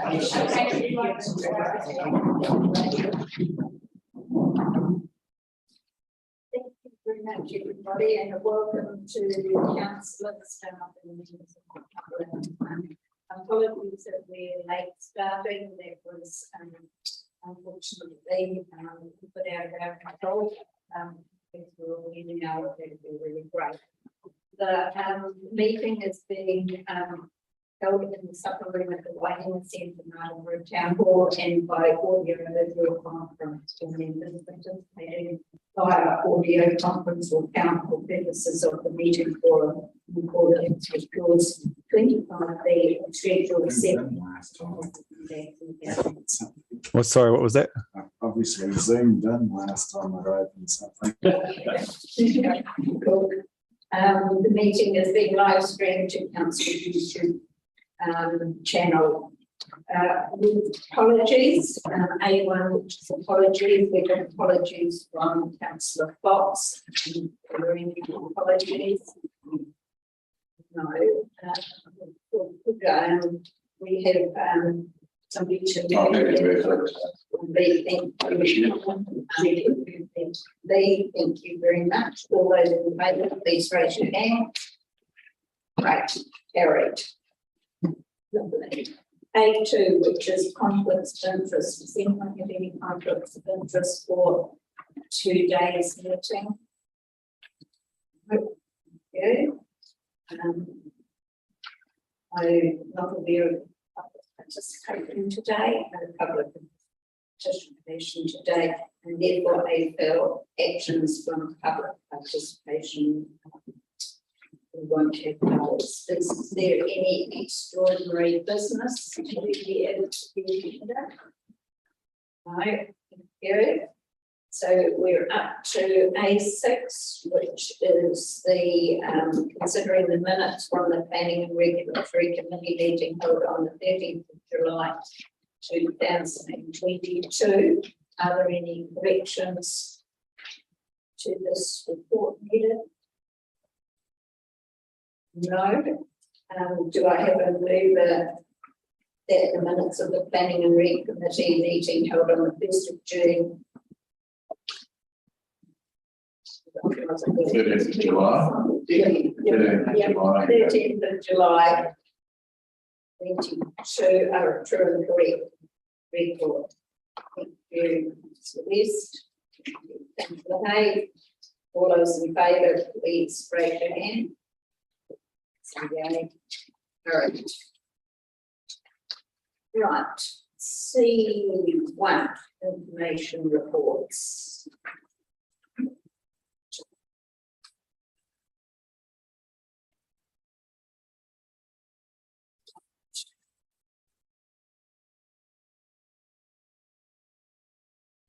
very much, everybody, and welcome to councillor staff and members of the public. Apologies that we're late starting. That was unfortunately put out of our control. If we're all in now, that would be really great. The meeting is being held in the supper room at the Waiting Centre, Marlborough Town Hall, and by audio video conference for members participating via audio conference or count for purposes of the meeting for accordance with clause 25B of Schedule 7. Well, sorry, what was that? Obviously, Zoom done last time I opened something. The meeting is being live streamed to Council YouTube channel. With apologies, A1, which is apologies, we got apologies from Councillor Fox. Are there any apologies? No. We have somebody to thank you very much. All those in favour, please raise your hand. Right, carried. Lovely. A2, which is conflicts of interest. Does anyone have any conflicts of interest for today's meeting? Okay. I'm not aware of public participation today, and public participation today, and therefore I feel actions from public participation we won't have those. Is there any extraordinary business to be added to the agenda? No, good. So we're up to A6, which is the considering the minutes from the Planning and Regulatory Committee meeting held on the 13th of July 2022. Are there any corrections to this report needed? No. Do I have a mover that the minutes of the Planning and Reg Committee meeting held on the 1st of June 13th of July. 13th of July 22 are true and correct report. Thank you, Mr. West. Thank you, Hay. All those in favour, please raise your hand. Okay. All right. Right. C1 information reports.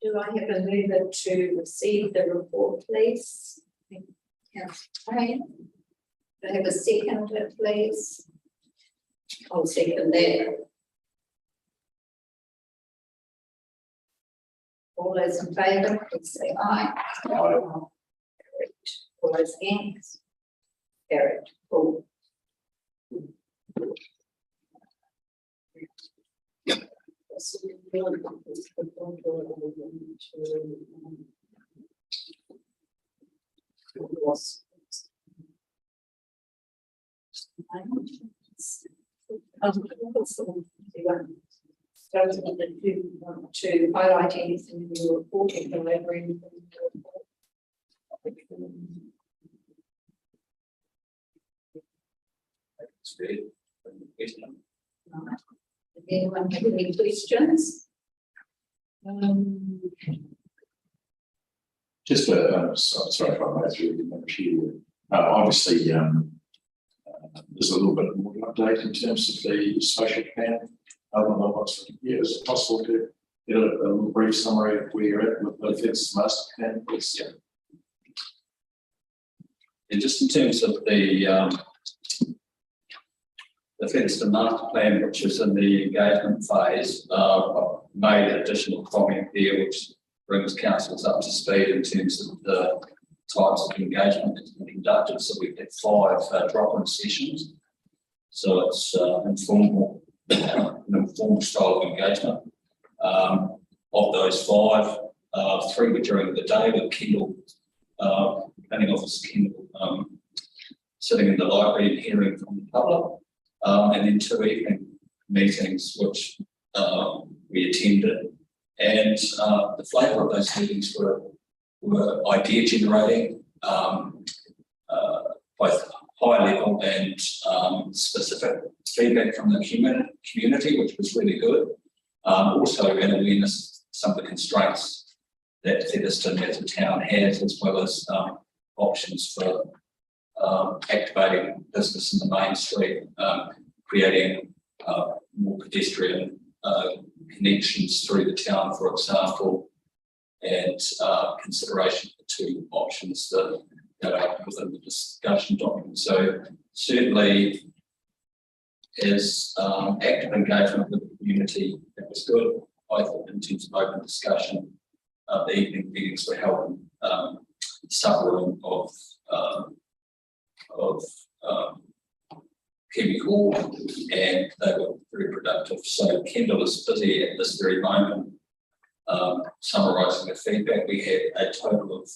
Do I have a mover to receive the report, please? Thank you. Okay. Do I have a seconder, please? I'll second that. All those in favour, please say aye. Aye. All those against? Carried. Cool. To highlight anything in your report or deliver anything in your report. Does anyone have any questions? Just sorry if I made through. Obviously, there's a little bit more update in terms of the social plan. Other than what's here, is it possible to get a little brief summary of where you're at with the Feds master plan? Yeah. And just in terms of the Featherstone master plan, which is in the engagement phase, I've made an additional comment there, which brings councils up to speed in terms of the types of engagement that's been conducted. So we've had 5 drop-in sessions. So it's informal an informal style of engagement. Of those 5, 3 were during the day with Kendall, planning officer Kendall, sitting in the library and hearing from the public, and then 2 evening meetings which we attended, and the flavour of those meetings were idea generating, both high level and specific feedback from the community, which was really good. Also an awareness of some of the constraints that Featherston as a town has, as well as options for activating business in the main street, creating more pedestrian connections through the town, for example, and consideration for 2 options that are within the discussion document. So certainly as active engagement with the community, it was good. I thought in terms of open discussion, the evening meetings were held in suburb of Kiwi Hall, and they were very productive. So Kendall is busy at this very moment summarising the feedback. We had a total of,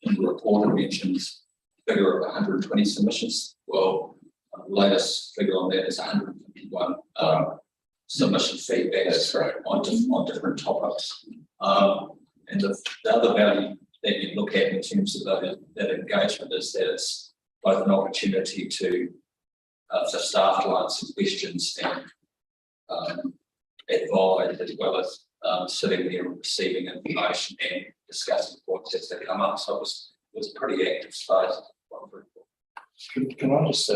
in the report it mentions, figure of 120 submissions. Well, the latest figure on that is 151 submission feedback. That's right. On different topics. And the other value that you look at in terms of that engagement is that it's both an opportunity to for staff to answer questions and advise, as well as sitting there and receiving information and discussing points as they come up. So it was a pretty active space. Can I just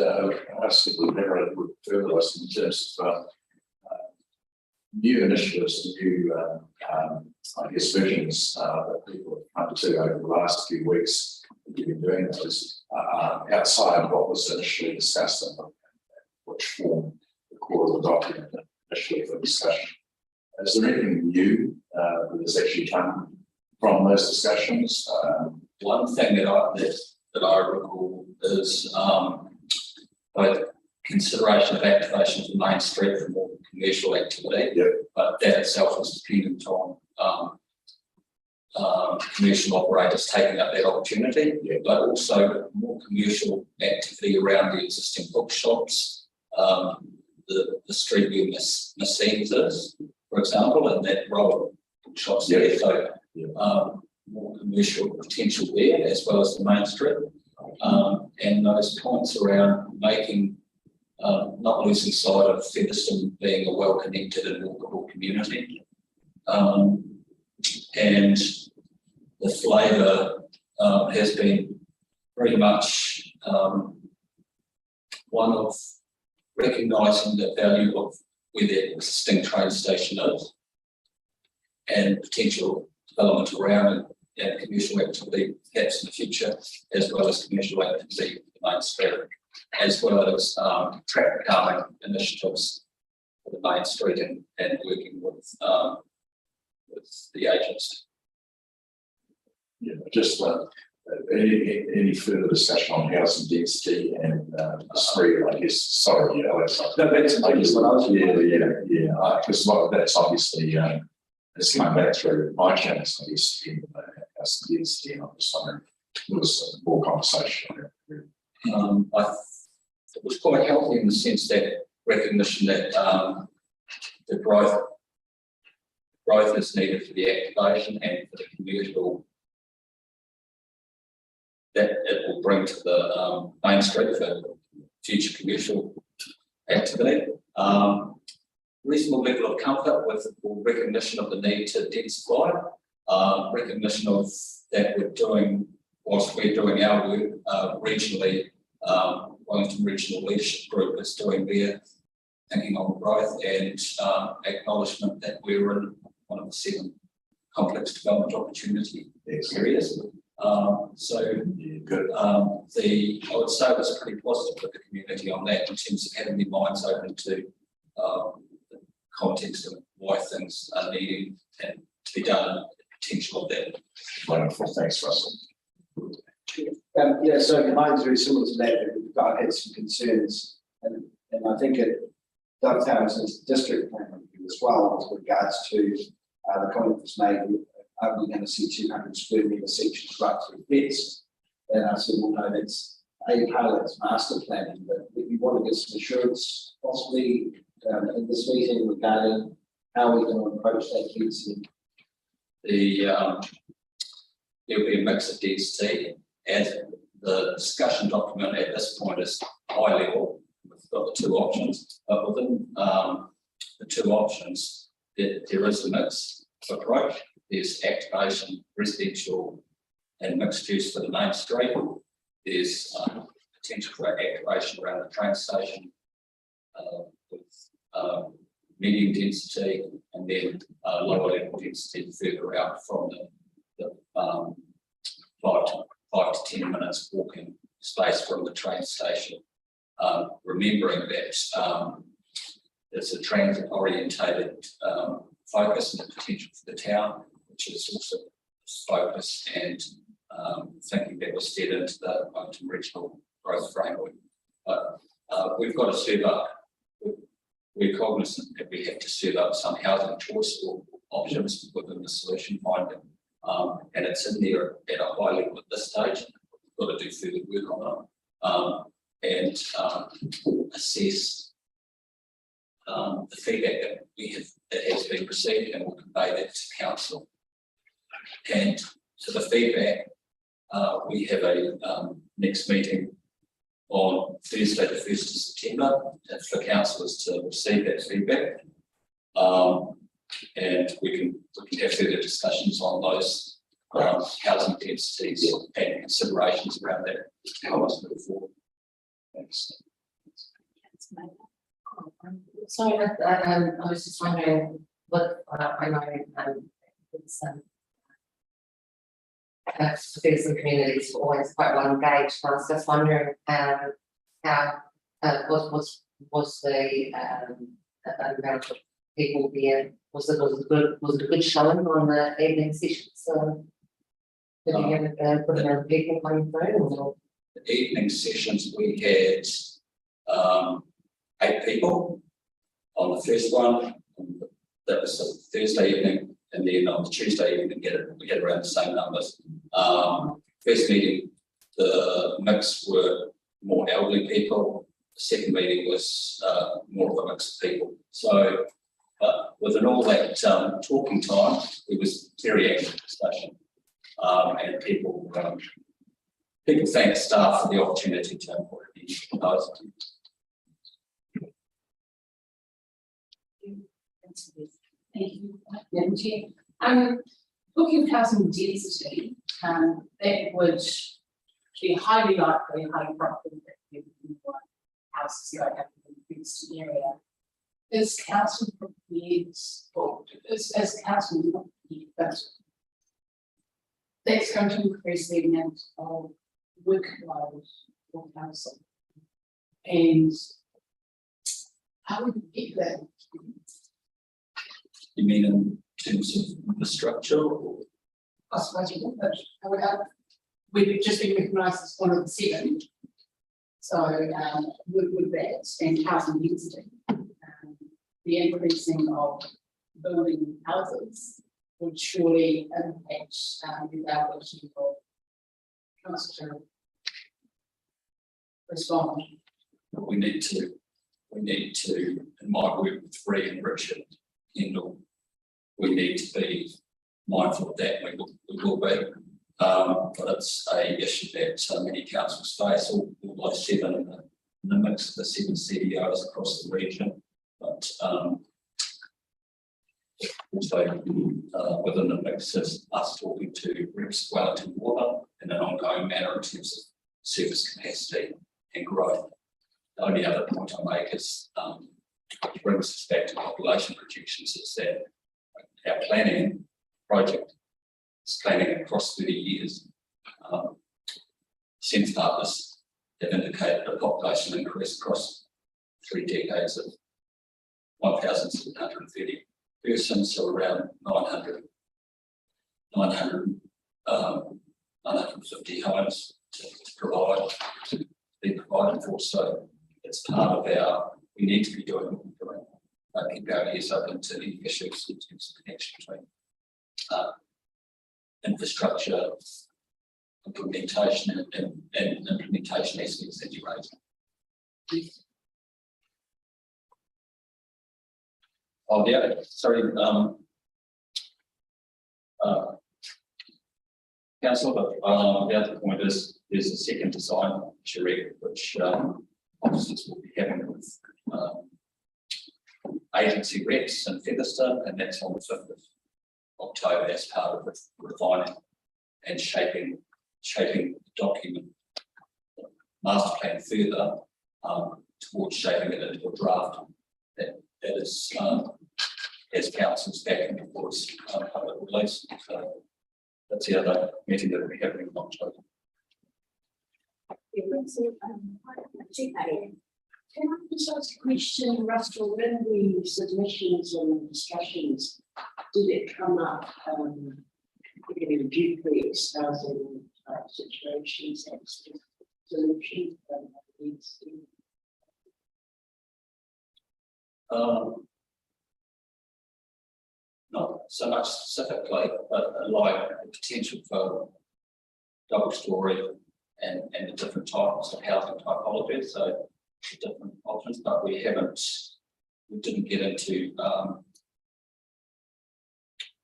ask if the mayor would further us in terms of new initiatives, new I guess visions that people have come to over the last few weeks that you've been doing those outside of what was initially discussed and which formed the core of the document initially for discussion. Is there anything new that has actually come from those discussions? One thing that I recall is both consideration of activation of the main street for more commercial activity, Yep. but that itself is dependent on commercial operators taking up that opportunity, Yep. but also more commercial activity around the existing bookshops, the street view Machines is, for example, and that role of bookshops Yep. there. So Yep. more commercial potential there, as well as the main street. And those points around making, not losing sight of Featherston being a well-connected and walkable community. And the flavour has been very much one of recognising the value of where the existing train station is and potential development around it and commercial activity perhaps in the future, as well as commercial activity in the main street, as well as traffic calming initiatives for the main street and working with the agents. Yeah, just any further discussion on housing density and the street, I guess. Sorry, Alex. No, that's I guess what I was, yeah. Because a lot of that's obviously it's come back through my channels, I guess, in housing density, and I'm just wondering if there was more conversation on that. It was quite healthy in the sense that recognition that the growth is needed for the activation and for the commercial that it will bring to the main street for future commercial activity. Reasonable level of comfort with recognition of the need to densify, recognition of that whilst we're doing our work regionally, Wellington Regional Leadership Group is doing their thinking on growth, and acknowledgement that we're in one of the 7 complex development opportunity areas. So Good. I would say it was pretty positive with the community on that in terms of having their minds open to the context of why things are needing and to be done and the potential of that. Wonderful. Thanks, Russell. Yeah, so mine's very similar to that. I've had some concerns, and I think dovetails into district plan review as well with regards to the comment was made, are we going to see 200 square metre sections right through beds? And I said, well, no, that's a part of its master planning, but we want to get some assurance possibly in this meeting regarding how we're going to approach that density. There'll be a mix of density, and the discussion document at this point is high level. We've got the two options, but within the two options, there is a mix approach. There's activation, residential, and mixed use for the main street. There's potential for activation around the train station with medium density, and then lower level density further out from the 5 to 10 minutes walking space from the train station. Remembering that there's a transit orientated focus and the potential for the town, which is also focus and thinking that was fed into the Wellington Regional Growth Framework. But we've got to serve up. We're cognizant that we have to serve up some housing choice or options within the solution finding. And it's in there at a high level at this stage. We've got to do further work on it and assess the feedback that has been received, and we'll convey that to council. And to the feedback, we have a next meeting on Thursday, the 1st of September, for councillors to receive that feedback. And we can have further discussions on those housing densities and considerations around that. How much move forward. Thanks. So I was just wondering what I know it's citizen communities are always quite well engaged. I was just wondering how was the amount of people there? Was it a good showing on the evening sessions? Did you have a good amount of people coming through? Or? The evening sessions we had 8 people on the first one. That was a Thursday evening, and then on the Tuesday evening we had around the same numbers. First meeting, the mix were more elderly people. The second meeting was more of a mix of people. So within all that talking time, it was very active discussion, and people thanked staff for the opportunity to input any proposals. Thank you, Madam Chair. Looking at housing density, that would be highly likely, highly probable that there would be more houses going up in the fenced area. Is council prepared, or is council not prepared, but that's going to increase the amount of workload for council, and how would we get that? You mean in terms of infrastructure? Or? I suppose you would, but I would have, we've just been recognised as one of the 7. So with that and housing density, the increasing of building houses would surely impact the ability of council to respond. We need to, in my work with Free and Richard Kendall, we need to be mindful of that. We will be, but it's a issue that many councils face. All those 7 in the mix of the 7 CDOs across the region, but also within the mix of us talking to reps of Wellington Water in an ongoing manner in terms of service capacity and growth. The only other point I make is which brings us back to population projections, is that our planning project is planning across 30 years. Census partners have indicated a population increase across 3 decades of 1,730 persons, so around 950 homes to be provided for. So it's part of our we need to be doing what we're doing. Keep going ears open to any issues in terms of connection between infrastructure implementation and implementation aspects that you raised. Oh, yeah, sorry, council, but the other point is there's a second design, Sheree, which officers will be having with agency reps in Featherstone, and that's on the 5th of October as part of the refining and shaping the document master plan further towards shaping it into a draft that is as council's back and towards public release. So that's the other meeting that will be happening in October. Can I just ask a question, Russell, when the submissions and discussions, did it come up, in duplex housing type situations and solutions? Not so much specifically, but like the potential for double story and the different types of housing typology. So different options, but we didn't get into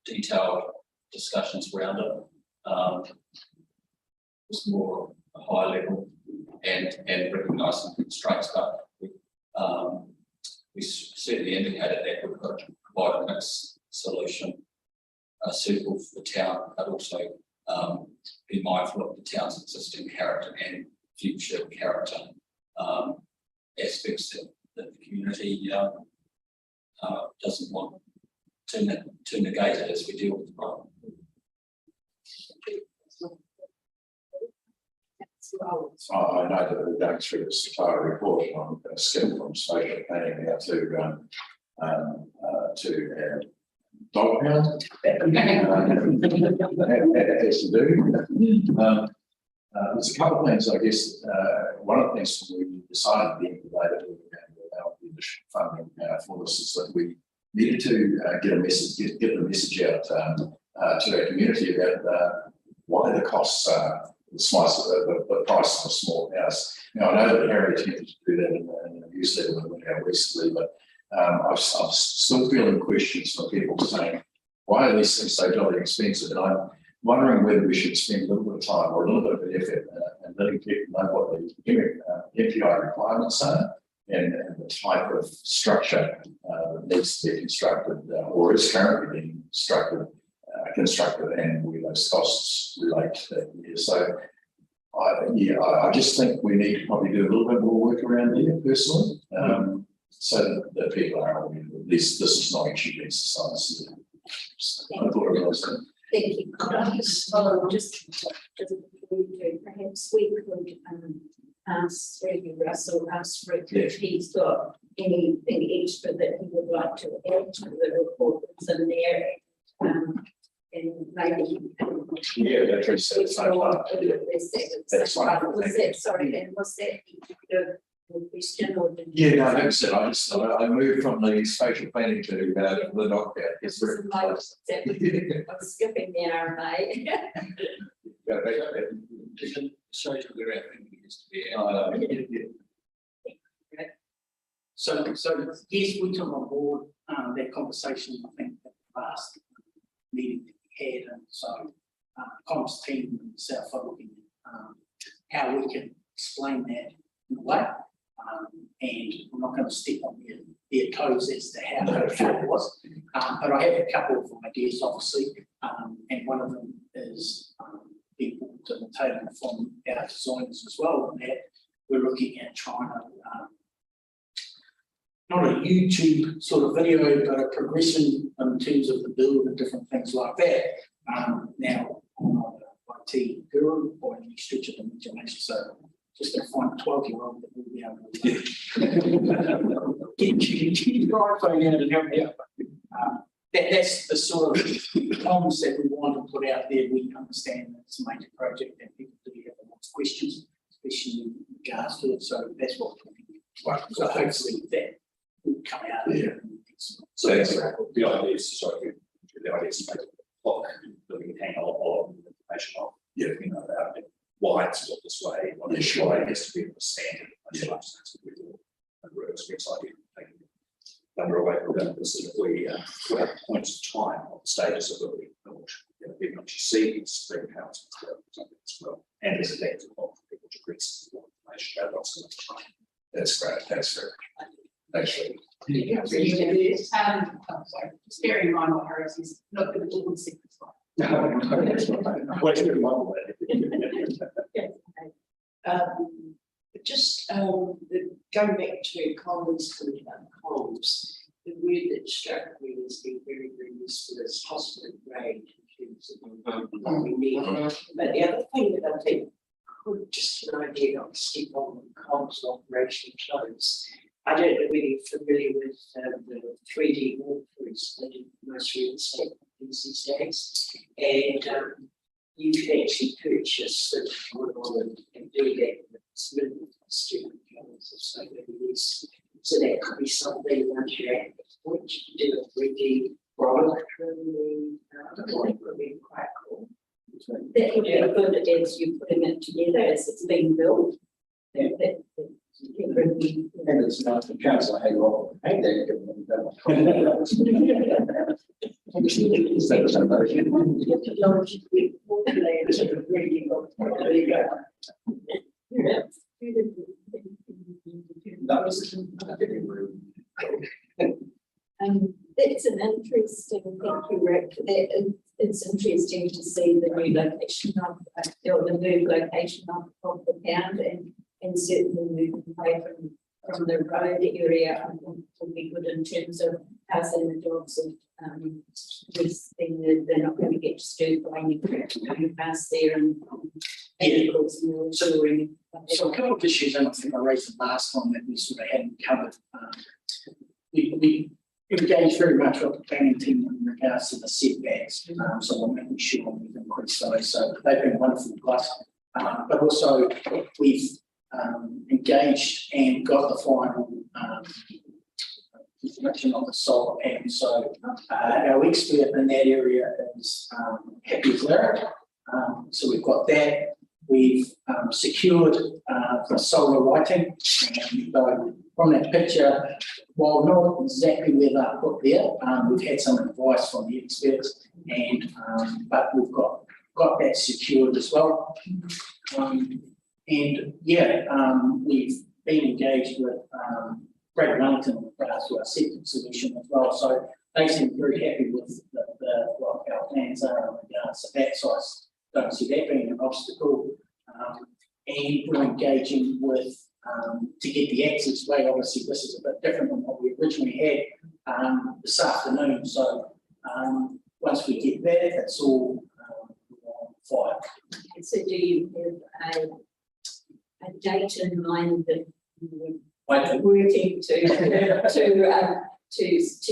detailed discussions around it. It's more a high level and recognising constraints, but we certainly indicated that we could provide a mixed solution suitable for the town, but also be mindful of the town's existing character and future character aspects that the community doesn't want to negate it as we deal with the problem. So I know that we're going through this entire report, and I'm going to skip from spatial planning now to dog pound. As to do. There's a couple of things, I guess. One of the things we decided at the end of the day that we were going to allow the additional funding for this is that we needed to get the message out to our community about why the costs are the price of a small house. Now I know that Harry attempted to do that in the newsletter that went out recently, but I'm still feeling questions from people saying, why are these things so jolly expensive? And I'm wondering whether we should spend a little bit of time or a little bit of effort and letting people know what the MPI requirements are and the type of structure that needs to be constructed or is currently being constructed and where those costs relate to that year. So I just think we need to probably do a little bit more work around there personally, so that people are aware that this is not a cheap exercise. I thought it was. Thank you. Could I just follow just perhaps we could ask Russell, ask Rick if he's got anything extra that he would like to add to the report that's in there. And maybe Yeah, that's right. So it's not that's fine. Was that, sorry, and was that the question or did Yeah, no, like I said, I moved from the spatial planning to the knockout. It's very close. I'm skipping the RMA. Shows you where our thinking is to be. So yes, we took on board that conversation, I think, at the last meeting that we had, and so comms team and myself are looking at how we can explain that in a way. And I'm not going to step on their toes as to how it was, but I have a couple of ideas, obviously, and one of them is being brought to the table from our designers as well, and that we're looking at trying to not a YouTube sort of video, but a progression in terms of the build and different things like that. Now, I'm not an IT guru or any stretch of the imagination, so just to find a 12-year-old that will be able to get the iPhone out and help me out. That's the sort of comms that we want to put out there. We understand that it's a major project and people do have a lot of questions, especially in regards to it. So that's what we're doing. So hopefully that would come out. Yeah. So that's the idea is, sorry, the idea is to make a clock that we can hang a lot of information on. Yeah. You know, about why it's built this way, what is why it has to be a standard. That's what that's what we do. And we're excited. Number away from that, this is if we have points of time on the stages of the build, we can actually see it's being held as well. And there's a data for people to read some more information about what's in the time. That's great, thanks, Eric. Thanks, Rick. So you can do this, sorry, just bearing in mind what Harris is, not going to do one secret slide. Just going back to Colin's comment about comms, the word that struck me as being very, very useful is hospital grade in terms of what we need. But the other thing that I think could just an idea not to step on comms and operational flows. I don't know whether you're familiar with the 3D walkthroughs that most real estate companies these days. And you can actually purchase the one and do that with minimal student funds or so maybe this. So that could be something once you're at the point you do a 3D product would be quite cool. That would be good as you putting it together as it's being built. And it's not the council, hey, well, hey, they're giving them that. That was. That's an interesting, thank you, Rick. It's interesting to see the new location of, or the new location of the pound and certainly moving away from the road area. I think will be good in terms of passing the jobs of this thing that they're not going to get disturbed by any going past there and vehicles and all touring. So a couple of issues, I don't think I raised the last time that we sort of hadn't covered. We engaged very much with the planning team in regards to the setbacks, so we're making sure we've increased those. So they've been wonderful to us, but also we've engaged and got the final information on the solar panel. So our expert in that area is Happy Clara. So we've got that. We've secured the solar lighting. And so from that picture, while not exactly where they're put there, we've had some advice from the experts, and but we've got that secured as well. And yeah, we've been engaged with Great Wellington with regards to our septic solution as well. So they seem very happy with what our plans are in regards to that. So I don't see that being an obstacle. And we're engaging with to get the access way. Obviously, this is a bit different than what we originally had this afternoon. So once we get there, that's all fine. So do you have a date in mind that you were working to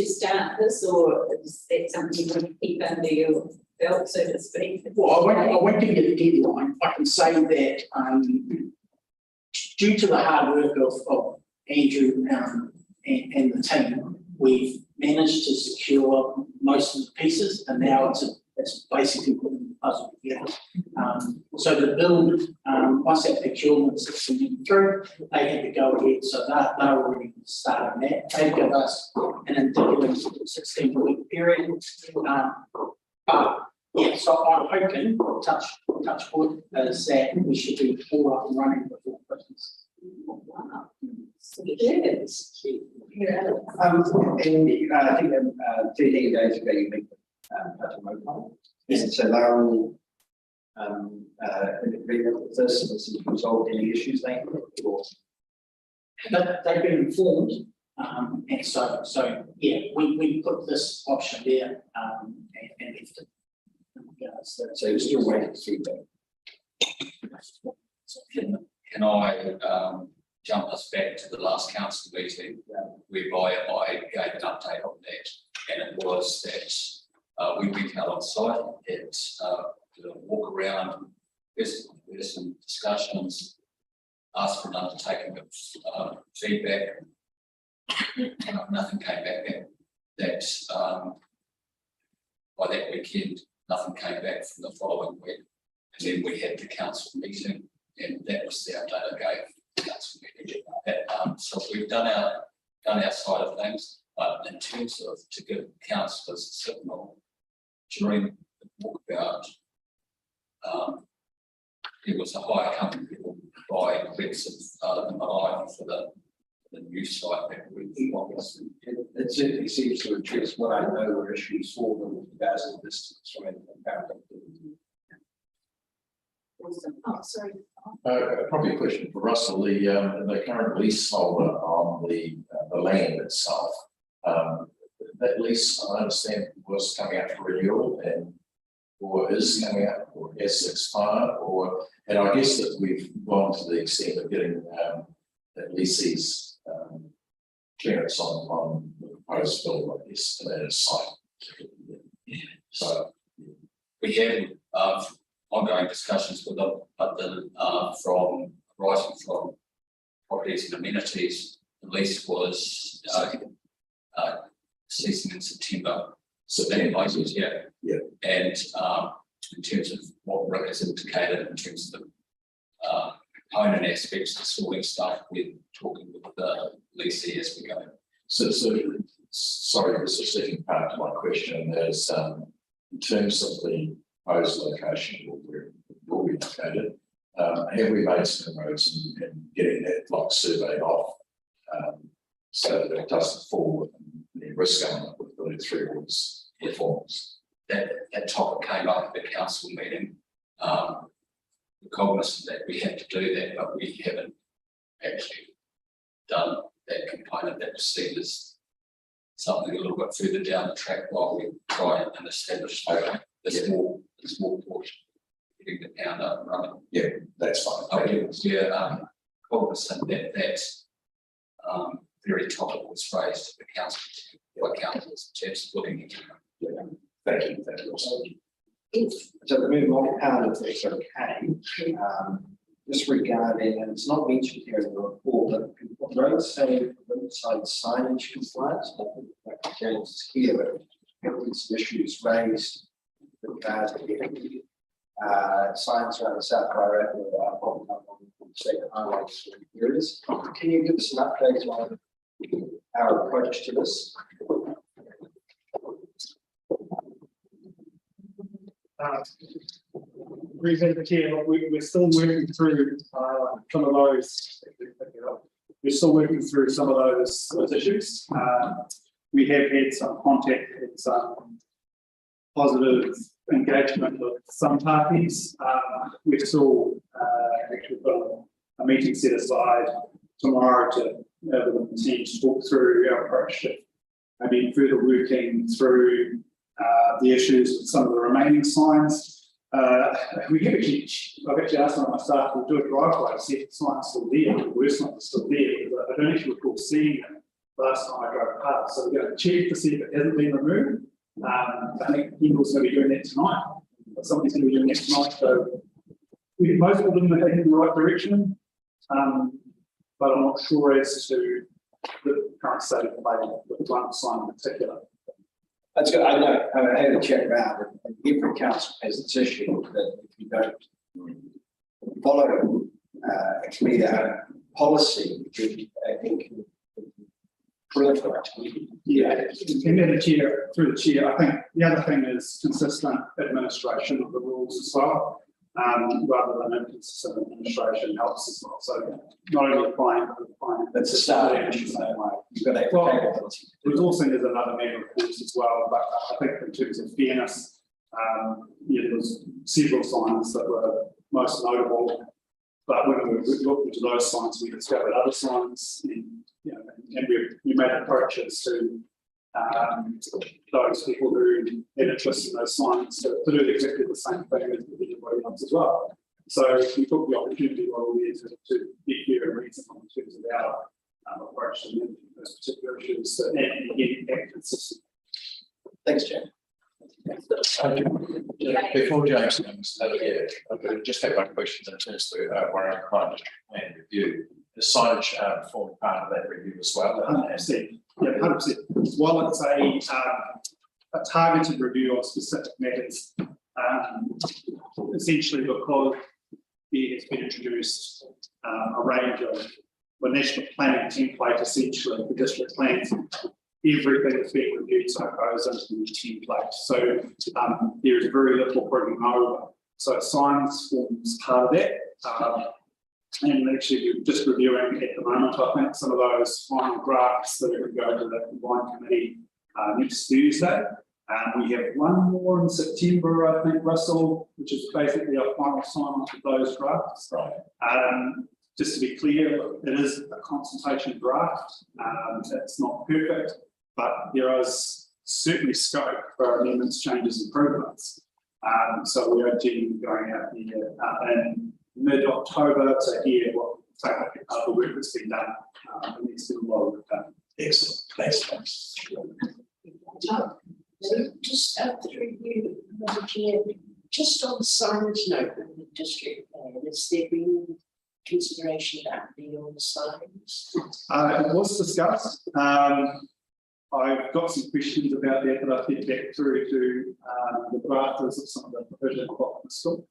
start this, or is that something you want to keep under your belt, so to speak? Well, I won't give you the deadline. I can say that due to the hard work of Andrew and the team, we've managed to secure most of the pieces, and now it's basically putting the puzzle together. So the build, once that procurement system went through, they had to go ahead. So they're already starting that. They give us an indicative 16-week period. But yeah, so I'm hoping, touch wood, is that we should be all up and running before Christmas. Wow. So yes. And I think 13 days ago you met Patrick Mopal. And so they're all in agreement with this, and this has resolved any issues they have, or They've been informed, and so yeah, we put this option there, and left it. so you're still waiting to see that. Can I jump us back to the last council meeting whereby I gave an update on that, and it was that we went out on site, had to walk around, there's some discussions, asked for an undertaking of feedback, Nothing came back by that weekend, nothing came back from the following week. And then we had the council meeting, and that was the update I gave the council meeting. So we've done our side of things, but in terms of to give councillors a signal during the walkabout, there was a high company by Brits of the Malaya for the new site that we obviously. It certainly seems to address what I know were issues for them with regards to distance from the Oh, sorry. Probably a question for Russell, the current leaseholder on the land itself. That lease, I understand, was coming up for renewal or is coming up or has expired and I guess that we've gone to the extent of getting that lessee's clearance on the proposed bill, I guess, to that site. So We had ongoing discussions with them, but from writing from properties and amenities, the lease was ceasing in September. So that license, yeah. And in terms of what Rick has indicated, in terms of the component aspects, the sorting stuff, we're talking with the leasee as we go. So sorry, this is the second part to my question. There's in terms of the proposed location where it will be located, have we made some inroads in getting that block surveyed off so that it doesn't fall with the risk element with building through all this reforms? That topic came up at the council meeting. We're cognizant that we had to do that, but we haven't actually done that component. That was seen as something a little bit further down the track while we try and establish this more portion, getting the pound up and running. Yeah, that's fine. We're cognizant that that very topic was raised to the council by councillors in terms of looking at it. Thank you. Thank you. So to move on, if that's okay, just regarding, and it's not mentioned here in the report, but roadside signage compliance, I think that James is here, but there have been some issues raised with regards to signs around the South Road popping up on the second highlights areas. Can you give us an update on our approach to this? Representative Chair, we're still working through some of those. We're still working through some of those issues. We have had some contact and some positive engagement with some parties. We're still actually got a meeting set aside tomorrow to with the team to talk through our approach to maybe further working through the issues with some of the remaining signs. I've actually asked one of my staff to do a drive-by to see if the sign's still there, the worst sign is still there, but I don't actually recall seeing it last time I drove past. So we're going to check to see if it hasn't been removed. I think Ingle's going to be doing that tonight. Somebody's going to be doing that tonight. So most of them are heading in the right direction, but I'm not sure as to the current state of play with one sign in particular. That's good. I know. I had a check around, and every council has this issue that if you don't follow actually policy, I think proliferate. Yeah, and then the chair, through the chair, I think the other thing is consistent administration of the rules as well, rather than inconsistent administration helps as well. So not only applying, but applying. That's a starting issue. You've got to have capability. Resourcing is another matter, of course, as well. But I think in terms of fairness, there was several signs that were most notable. But when we looked into those signs, we discovered other signs, and we made approaches to those people who had interest in those signs to do exactly the same thing as everybody else as well. So we took the opportunity while we were there to be fair and reasonable in terms of our approach to managing those particular issues and getting that consistent. Thanks, Jack. Before James comes, I just have one question in terms of Warren Crime District Plan Review. the signage form part of that review as well. 100%, yeah, 100%. While it's a targeted review of specific matters, essentially because there has been introduced a range of the national planning template essentially for district plans. Everything that's being reviewed so goes into the template. So there is very little bringing over. So science forms part of that. And actually you're just reviewing at the moment, I think, some of those final drafts that are going to go to the combined committee next Thursday. We have one more in September, I think, Russell, which is basically our final sign off of those drafts. Right. Just to be clear, it is a consultation draft. It's not perfect, but there is certainly scope for amendments, changes, improvements. So we are going out there in mid-October to hear what the work that's been done. And it's been well done. Excellent. Thanks. So just after review, Madam Chair, just on the signage note in the district plan, has there been consideration of that being on the signs? It was discussed. I've got some questions about that, but I think back through to the drafters of some of the provision of the school.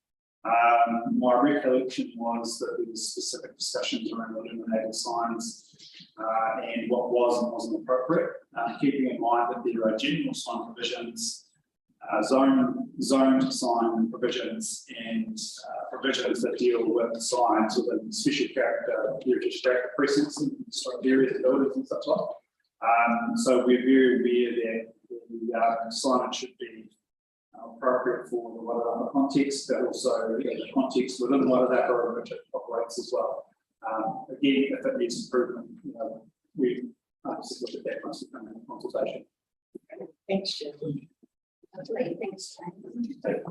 My recollection was that there was specific discussions around illuminated signs and what was and wasn't appropriate, keeping in mind that there are general sign provisions, zoned sign provisions, and provisions that deal with signs within special character, heritage character precincts and historic areas, buildings and such like. So we're very aware that the signage should be appropriate for the Wairarapa context, but also the context within Wairarapa which it operates as well. Again, if it needs improvement, we obviously look at that once we've done the consultation. Thanks, Chair. Lovely, thanks, Jane.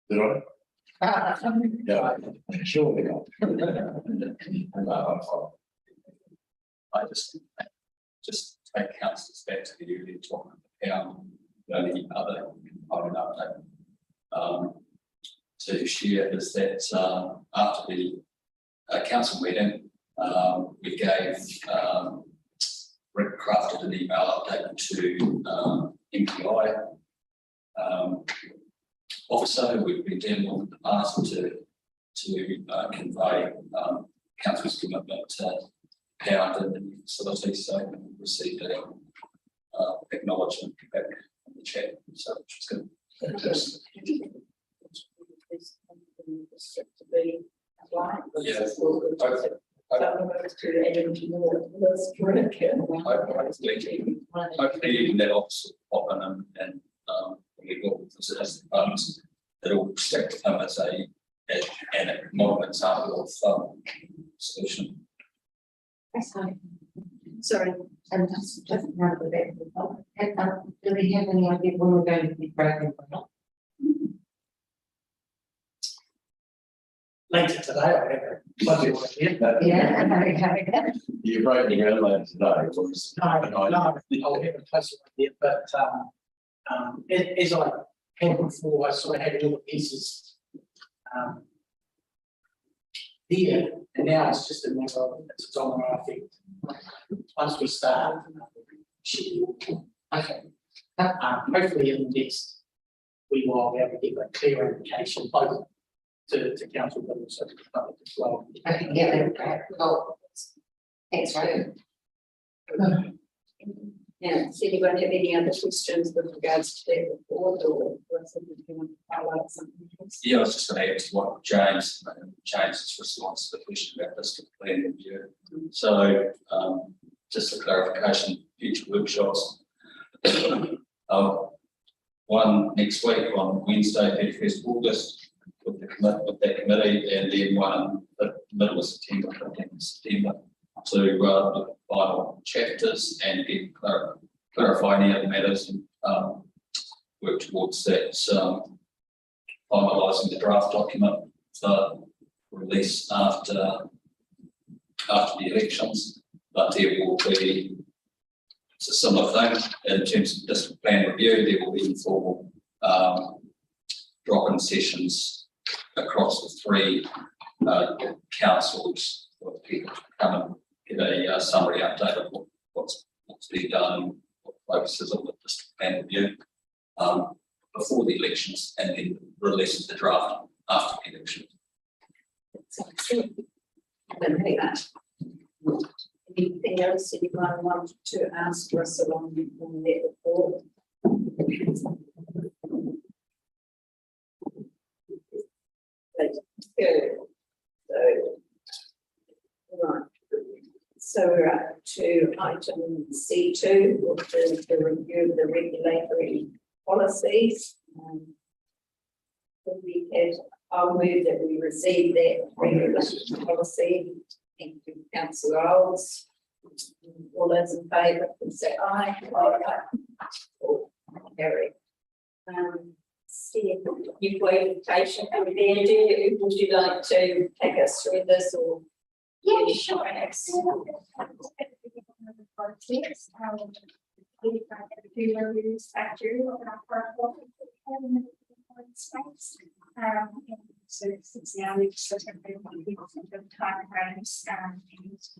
Did I? Yeah, sure we are. I just take councillors back to the earlier talk about the only other component update to share is that after the council meeting, we gave Rick crafted an email update to MPI officer. We've been dealing with the past to convey council's commitment to power in the new facility, so we received a acknowledgement back from the chat, so which was good. Fantastic. To be applied. Yeah. Hopefully even that officer will pop in and we will as the funds that will stick to them as a model example of solution. Sorry. And just now the back of the public, do we have any idea when we're going to be broken or not? Later today, I have a budget idea. Yeah, You're breaking your own today. Was No, I'll have a closer idea, but as I had before, I sort of had all the pieces here, and now it's just a matter of it's a domino effect. Once we start, okay. hopefully in the next we will be able to get a clear indication both to council, but also to the public as well. Okay, yeah, okay. Well, thanks, Ryan. Yeah, does anyone have any other questions with regards to that report or something you want to highlight something else? Yeah, I was just going to add to what James's response to the question about district plan review. So just a clarification, future workshops. One next week on Wednesday, 31st August, with that committee, and then one the middle of September, 15th of September, to look at final chapters and get clarify any other matters and work towards that finalising the draft document for release after the elections. But there will be, it's a similar thing in terms of district plan review. There will be informal open sessions across the three councils for people to come and get a summary update of what's being done, what focuses on the district plan review before the elections, and then release the draft after the election. Thank you very much. Anything else anyone wants to ask Russell on that report? Good. Right. So we're up to item C2, which is the review of the regulatory policies. I'll move that we receive that regulatory policy. Thank you, Councillor Olds. All those in favour, please say aye. Carry. Steve, you've waited patiently there, do you? Would you like to take us through this or? Yeah, sure. So since now we've sort of been on time frames and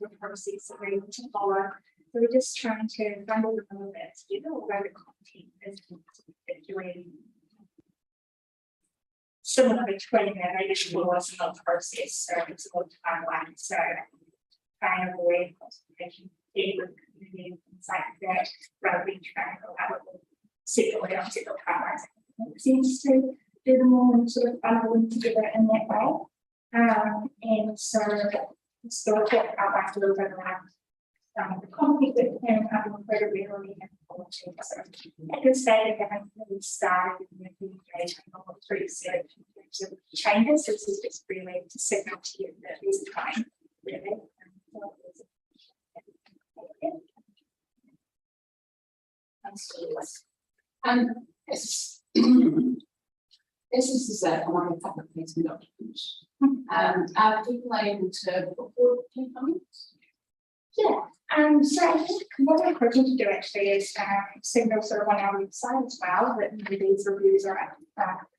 the process that we're able to follow. So we're just trying to bundle them a little bit together, although the content is particularly similar between the initial was not process, so it's a lot of timeline. So trying to avoid consultation with community and things like that, rather than trying to have it separately on separate timelines. It seems to do them all and sort of bundle them together in that way. And so it's the report outlines a little bit around the conflict that can happen incredibly early in the policy. So at this stage, I haven't really started with the engagement on the research in terms of changes. This is just really to signal to you that there's time, really. This is a one of public facing documents. Are people able to put forward any comments? Yeah, so I think what we're hoping to do actually is signal sort of on our website as well that these reviews are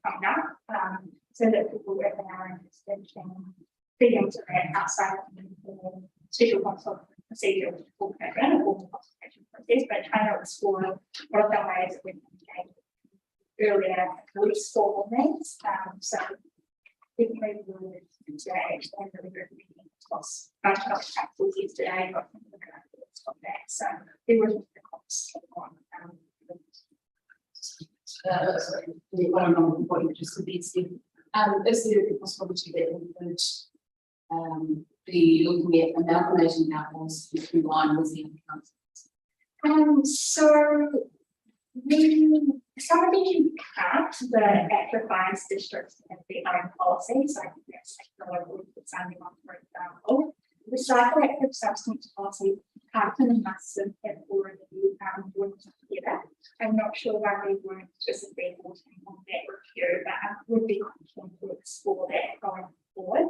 coming up, so that people that are interested can feed into that outside of the special consultation procedure, which is called background or the consultation process, but trying to explore what are the ways that we can engage earlier, at least formal needs. So definitely really today and really good meeting across bunch of councils yesterday, but on that. So there was the cost on The one on what you just suggested. Is there a possibility that we could be looking at amalgamating our policies in line with the councils? So some of these you can't, the Act requires districts to have their own policies. So I think that's like the local sounding one, for example. The psychoactive substance policy, Carlton and Musson have already worked together. I'm not sure why they weren't specifically working on that review, but I would be keen to explore that going forward.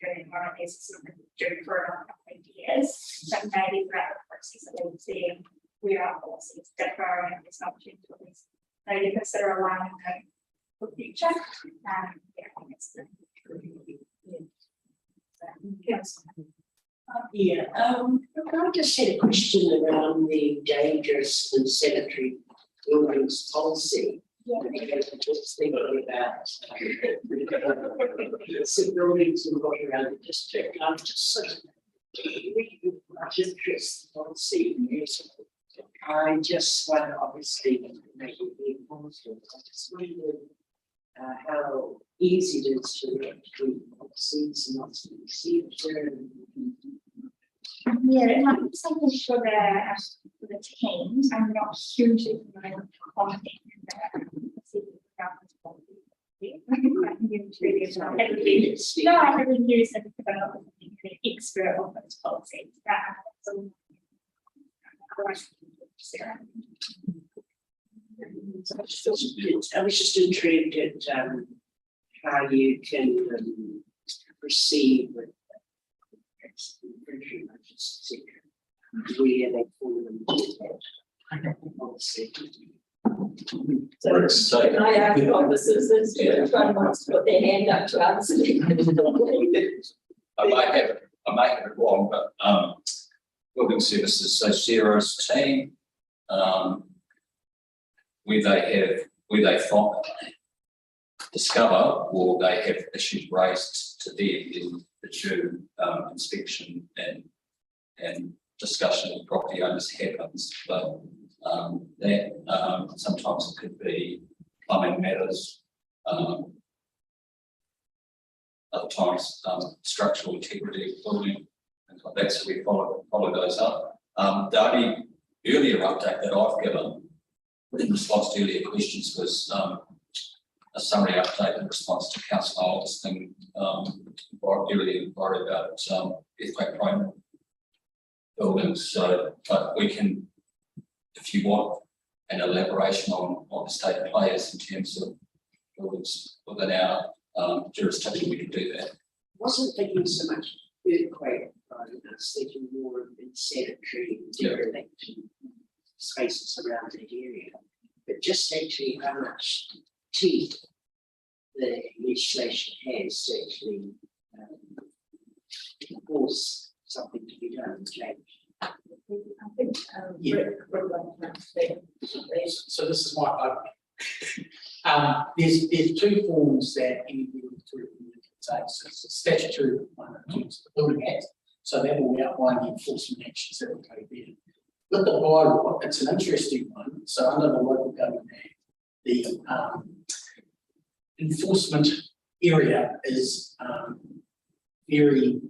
Doing one of these sort of due for a couple of years, but maybe throughout the process of all seeing where our policies differ and there's an opportunity to at least maybe consider aligning them for the future. Yeah, I think it's I just had a question around the dangerous and sanitary buildings policy. Just thinking about some buildings and what around the district. I'm just sort of really much interest in policy. I just want to obviously make it be positive. I just wonder how easy it is to actually policies and not to receive them. yeah, it might be something for the teams. I'm not hugely familiar with content. No, I haven't used it because I'm not an expert on those policies. I was just intrigued at how you can receive where they fall into that policy. So So, can I ask officers instead of trying to put their hand up to answer? I might have it wrong, but, building services, so Sarah's team, where they find, discover, or they have issues raised to them in the due, inspection and discussion with property owners happens, but, that, sometimes it could be plumbing matters, other times, structural integrity of building, things like that, so we follow those up. The only earlier update that I've given in response to earlier questions was, a summary update in response to Councillor Alder's thing, earlier inquiry about, earthquake prone buildings, so, but we can, if you want an elaboration on what the state of play is in terms of buildings within our jurisdiction, we can do that. Wasn't thinking so much earthquake, I was thinking more of in sanitary dereliction spaces around that area. But just actually how much teeth the legislation has to actually force something to be done and change. I think, Yeah. Rick would like to say, So this is why there's two forms that anybody through can take. So it's a statutory one in terms of the Building Act. So that will outline the enforcement actions that will go there. With the bylaw, it's an interesting one. So under the Local Government Act, the enforcement area is very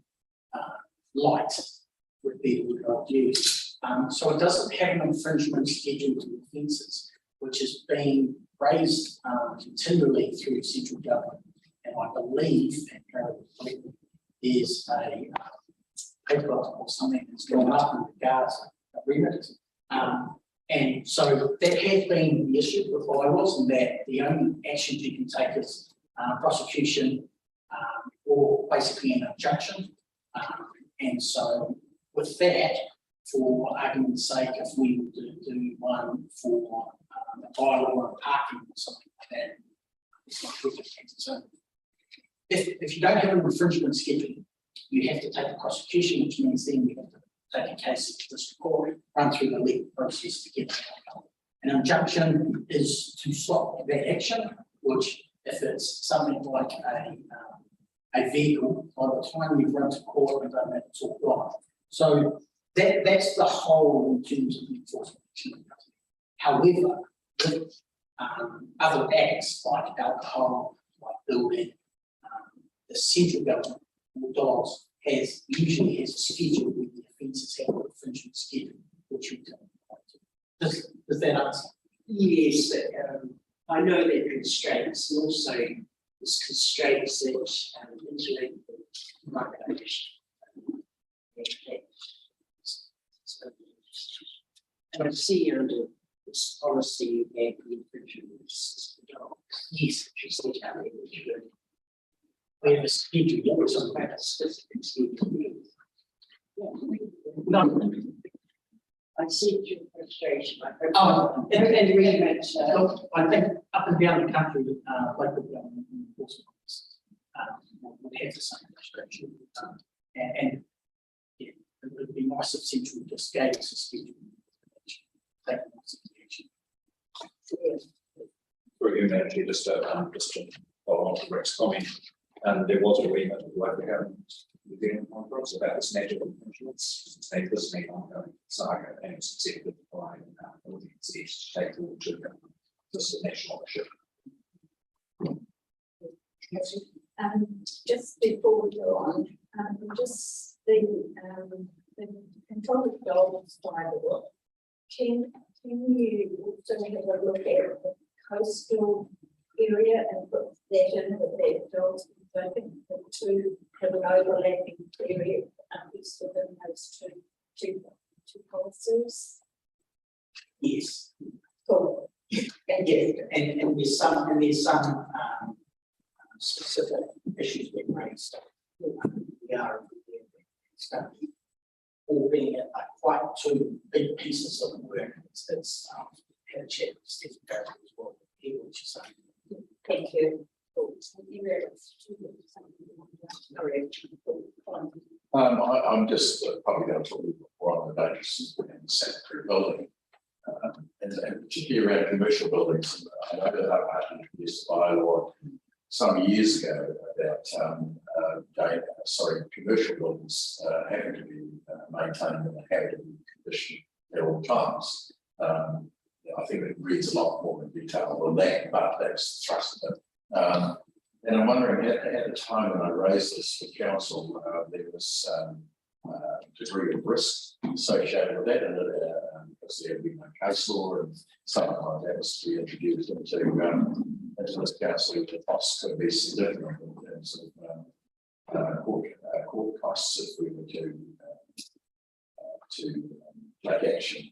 light, would be the word I'd use. So it doesn't have an infringement schedule to offences, which is being raised continually through central government. And I believe, and there's a paper or something that's gone up in regards to remit. And so that has been the issue with bylaws, and that the only action you can take is prosecution or basically an injunction. And so with that, for argument's sake, if we were to do one for a bylaw or parking or something like that, it's not perfect. So if you don't have an infringement schedule, you have to take a prosecution, which means then you have to take a case to district court, run through the legal process to get that outcome. An injunction is to stop that action, which if it's something like a vehicle, by the time you've run to court and done that, it's all gone. So that's the whole in terms of the enforcement action. However, with other acts like alcohol, like building, the central government, dogs, usually has a schedule with the offences have an infringement schedule, which we can apply to. Does that answer? Yes, I know there are constraints, and also there's constraints that interlink with migration. And I see under this policy you have the infringement system. Yes. Which is the challenge, we have a schedule, yeah, it's on that specific schedule. No. I see your frustration. And agreement. look, I think up and down the country, local government and enforcement would have the same frustration. And yeah, it would be nice if Central just gave us a schedule. Take action. For you, actually, just to follow on to Rick's comment, there was a remit of local government within conference about this natural infringements, they listening on saga and it's accepted by to take forward to this is a national issue. Just before we go on, just the control of dogs by the book. Can you also have a look at the coastal area and put that in with their dogs? I think the two have an overlapping area, it's within those two policies. Yes. Cool. And yeah, and there's some specific issues being raised. We are albeit quite two big pieces of work. It's can check Stephen Garrett as well, he will just say. Thank you. I'm just probably going to talk a little bit more on the dangerous and sanitary building. And particularly around commercial buildings. I know that I introduced a bylaw some years ago about commercial buildings having to be maintained in a habitable condition at all times. I think it reads a lot more in detail than that, but that's the thrust of it. And I'm wondering, at the time when I raised this with council, there was degree of risk associated with that, and because there had been no case law and something like that was to be introduced into this council, the costs could be significant in terms of court costs if we were to take action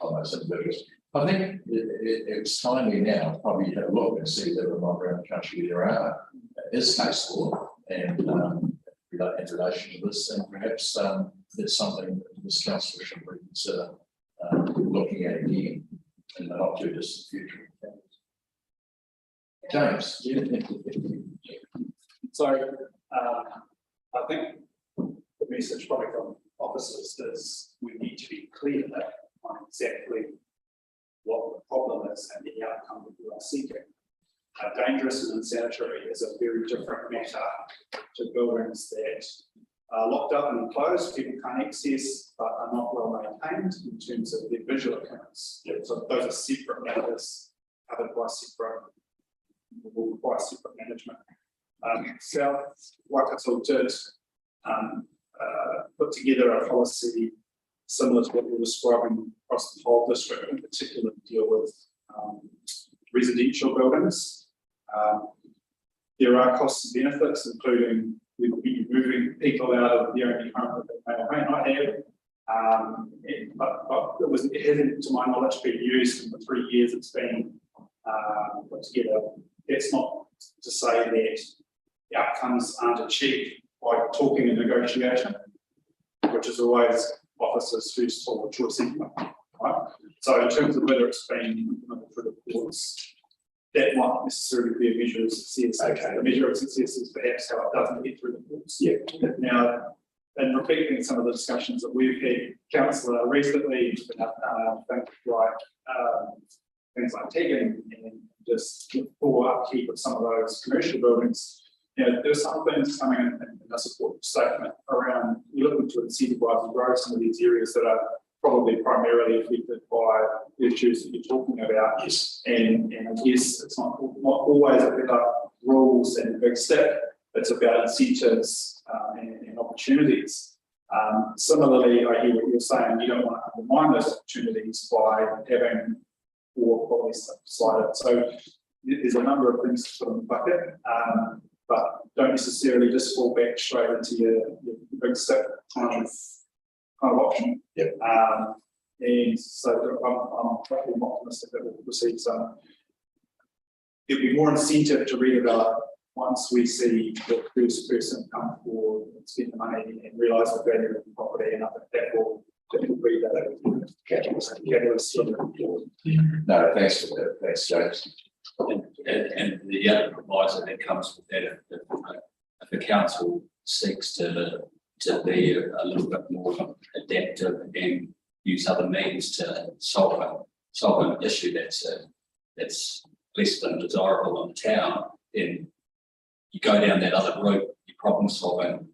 on those individuals. I think it's timely now, probably have a look and see that around the country there is case law and in relation to this, and perhaps it's something that this council should reconsider looking at again in the not too distant future. James, do you think? So, I think the message probably from officers is we need to be clear on exactly what the problem is and the outcome that we are seeking. Dangerous and unsanitary is a very different matter to buildings that are locked up and enclosed, people can't access, but are not well maintained in terms of their visual appearance. So those are separate matters, covered by separate, will require separate management. South Waikato did put together a policy similar to what we're describing across the whole district, in particular to deal with residential buildings. There are costs and benefits, including moving people out of the only home that they may or may not have. But it hasn't, to my knowledge, been used in the 3 years it's been put together. That's not to say that the outcomes aren't achieved by talking and negotiation, which is always officers' first sort of choice anyway, right? So in terms of whether it's been implemented through the courts, that might not necessarily be a measure of success. Okay. The measure of success is perhaps how it doesn't get through the courts. Yeah. Now, and repeating some of the discussions that we've had, councillor, recently, things like tagging and just full upkeep of some of those commercial buildings. You know, there's some things coming in a support statement around looking to incentivise and grow some of these areas that are probably primarily affected by the issues that you're talking about. Yes. And I guess it's not always about rules and big stick, it's about incentives and opportunities. Similarly, I hear what you're saying, you don't want to undermine those opportunities by having or probably slide it. So there's a number of things to put in the bucket, but don't necessarily just fall back straight into your big stick kind of option. Yep. And so I'm probably optimistic that we'll receive some. There'll be more incentive to redevelop once we see the first person come forward and spend the money and realise the value of the property, and I think that will be that catalyst. No, thanks for that. Thanks, James. And the other proviso that comes with that, if the council seeks to be a little bit more adaptive and use other means to solve an issue that's less than desirable in the town, then you go down that other route, your problem solving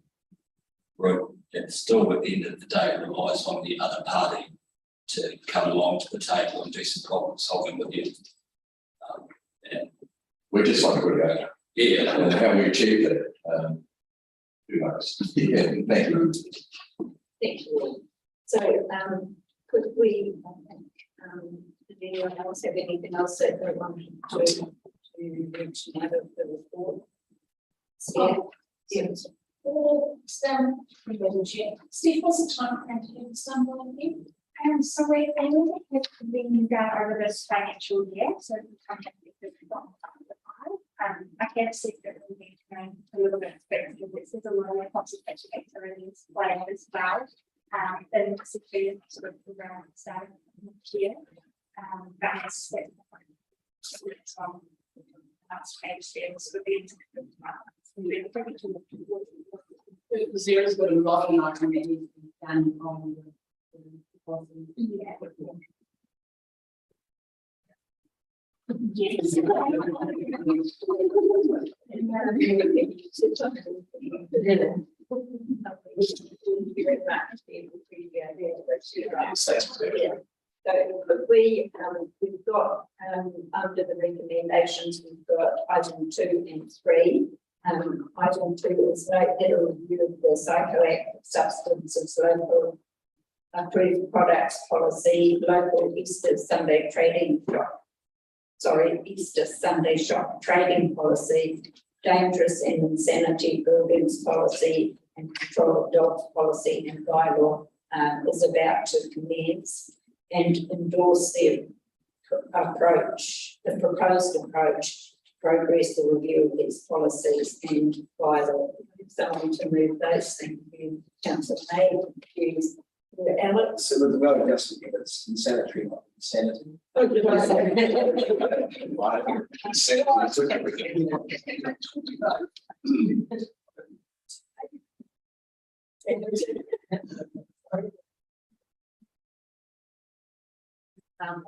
route, and still at the end of the day relies on the other party to come along to the table and do some problem solving with you. We're just like a good guy. Yeah. And how we achieve that, who knows? Yeah, thank you. Thank you. So, could we, did anyone else have anything else that they wanted to mention out of the report? Yes. Steve, what's the time frame to do someone here? So we only have been done over this financial year, so the time I can see that we need to go a little bit further because there's a lot of consultation activities planned as well. And particularly sort of around the start of next year. That's it. That's changes with the. Because there is got a lot of item that needs to be done on the. Yeah. Thank you very much. We appreciate it. Thanks, Yeah. So could we, we've got, under the recommendations, we've got item 2 and 3. Item 2 is note that a review of the psychoactive substances local approved products policy, local Easter Sunday trading shop. Easter Sunday shop trading policy, dangerous and insanity buildings policy, and control of dogs policy and bylaw is about to commence, and endorse the approach, the proposed approach to progress the review of these policies and bylaw. Someone to move those, thank you, Councillor May, thank you, Alex. So with the word adjustment, it's insanitary, not insanity. Oh, did I say all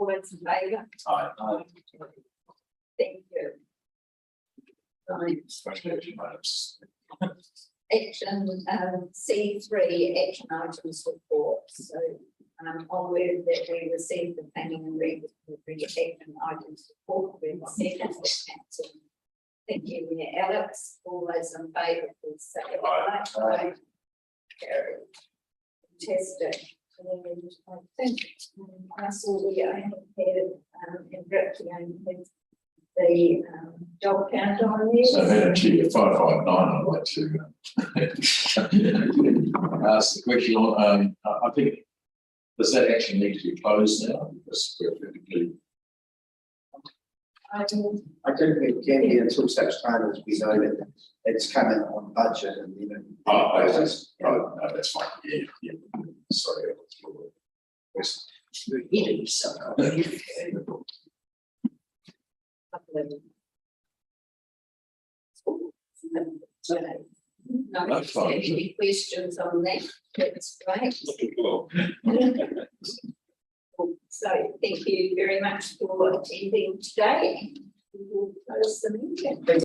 those in favour? Aye. Thank you. Right. Action, C3, action items reports, so, onward that we received the planning and action items report, we received that, council. Thank you, Mayor Alex, all those in favour, please say aye. Aye. Carried. Fantastic. And I think, I saw the only had, in Rick, the only had the, dog count on there. So Madam Chair, 559, I'd like to ask the question on, I think, does that actually need to be closed now? Because we're typically. I don't think it can be until such time as we know that it's coming on budget and then. Oh, that's, right, no, that's fine, yeah. Sorry. I was wrong. Yes. No, That's fine. any questions on that? That's great. So thank you very much for attending today. We will close the meeting.